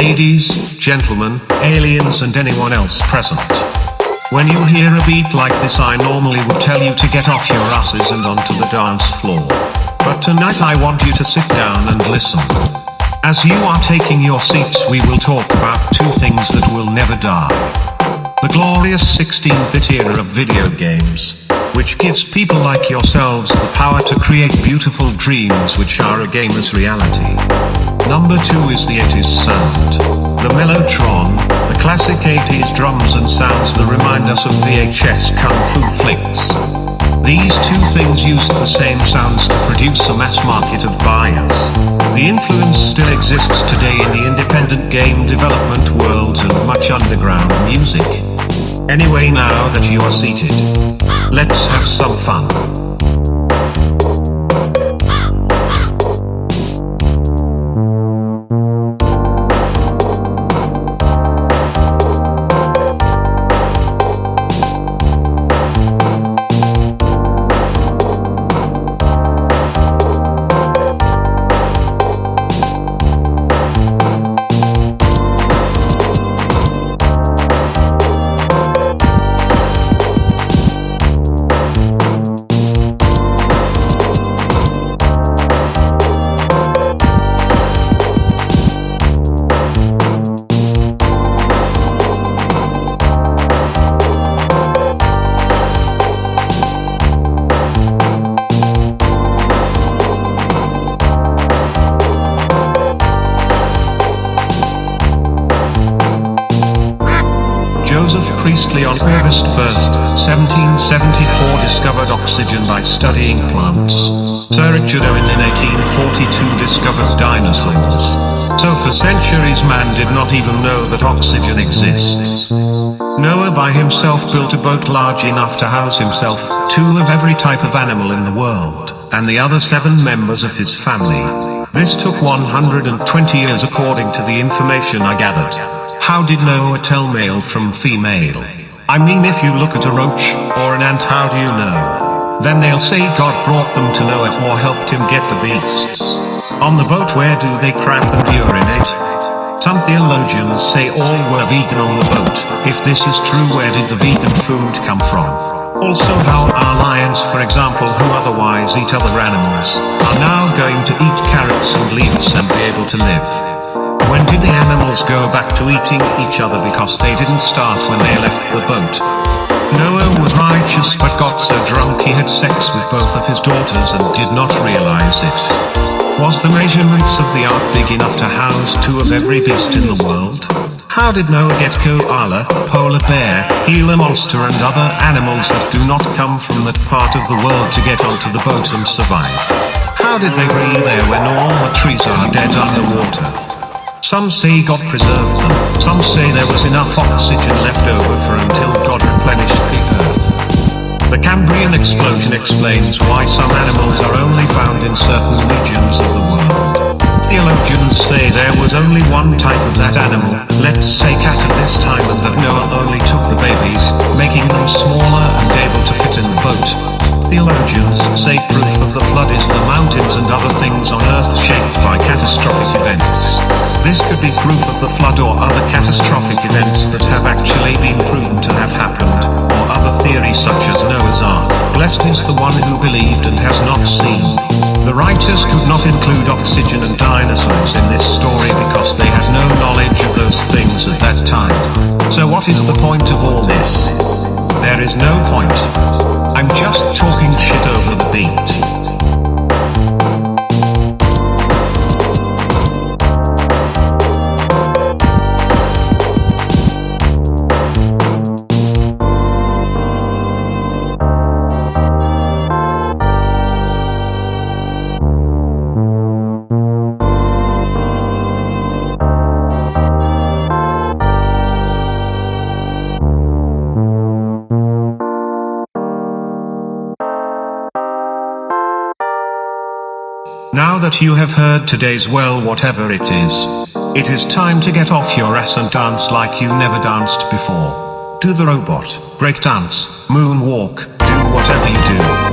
ladies, gentlemen, aliens and anyone else present. When you hear a beat like this, I normally would tell you to get off your asses and onto the dance floor. But tonight I want you to sit down and listen. As you are taking your seats, we will talk about two things that will never die. The glorious 16-bit era of video games, which gives people like yourselves the power to create beautiful dreams which are a gamer's reality. Number 2 is the 80s sound. The Mellotron, the classic 80s drums and sounds that remind us of VHS kung fu flicks. These two things used the same sounds to produce a mass market of buyers. The influence still exists today in the independent game development world and much underground music. Anyway, now that you are seated, let's have some fun. Joseph Priestley on August 1st, 1774 discovered oxygen by studying plants. Sir Richard Owen in 1842 discovered dinosaurs. So for centuries man did not even know that oxygen exists. Noah by himself built a boat large enough to house himself, 2 of every type of animal in the world, and the other 7 members of his family. This took 120 years according to the information I gathered. How did Noah tell male from female? I mean, if you look at a roach or an ant, how do you know? Then they'll say God brought them to Noah or helped him get the beasts. On the boat, where do they crap and urinate? Some theologians say all were vegan on the boat. If this is true, where did the vegan food come from? Also, how are lions, for example, who otherwise eat other animals, are now going to eat carrots and leaves and be able to live? When did the animals go back to eating each other, because they didn't start when they left the boat? Noah was righteous but got so drunk he had sex with both of his daughters and did not realize it. Was the measurements of the ark big enough to house 2 of every beast in the world? How did Noah get koala, polar bear, Gila monster and other animals that do not come from that part of the world to get onto the boat and survive? How did they be there when all the trees are dead underwater? Some say God preserved them, some say there was enough oxygen left over for until God replenished the earth. The Cambrian explosion explains why some animals are only found in certain regions of the world. Theologians say there was only one type of that animal, let's say cat at this time, and that Noah only took the babies, making them smaller and able to fit in the boat. Theologians say proof of the flood is the mountains and other things on earth shaped by catastrophic events. This could be proof of the flood or other catastrophic events that have actually been proven to have happened, or other theories such as Noah's Ark. Blessed is the one who believed and has not seen. The writers could not include oxygen and dinosaurs in this story because they had no knowledge of those things at that time. So what is the point of all this? There is no point. I'm just talking shit over the beat. Now that you have heard today's whatever it is time to get off your ass and dance like you never danced before. Do the robot, break dance, moonwalk, do whatever you do.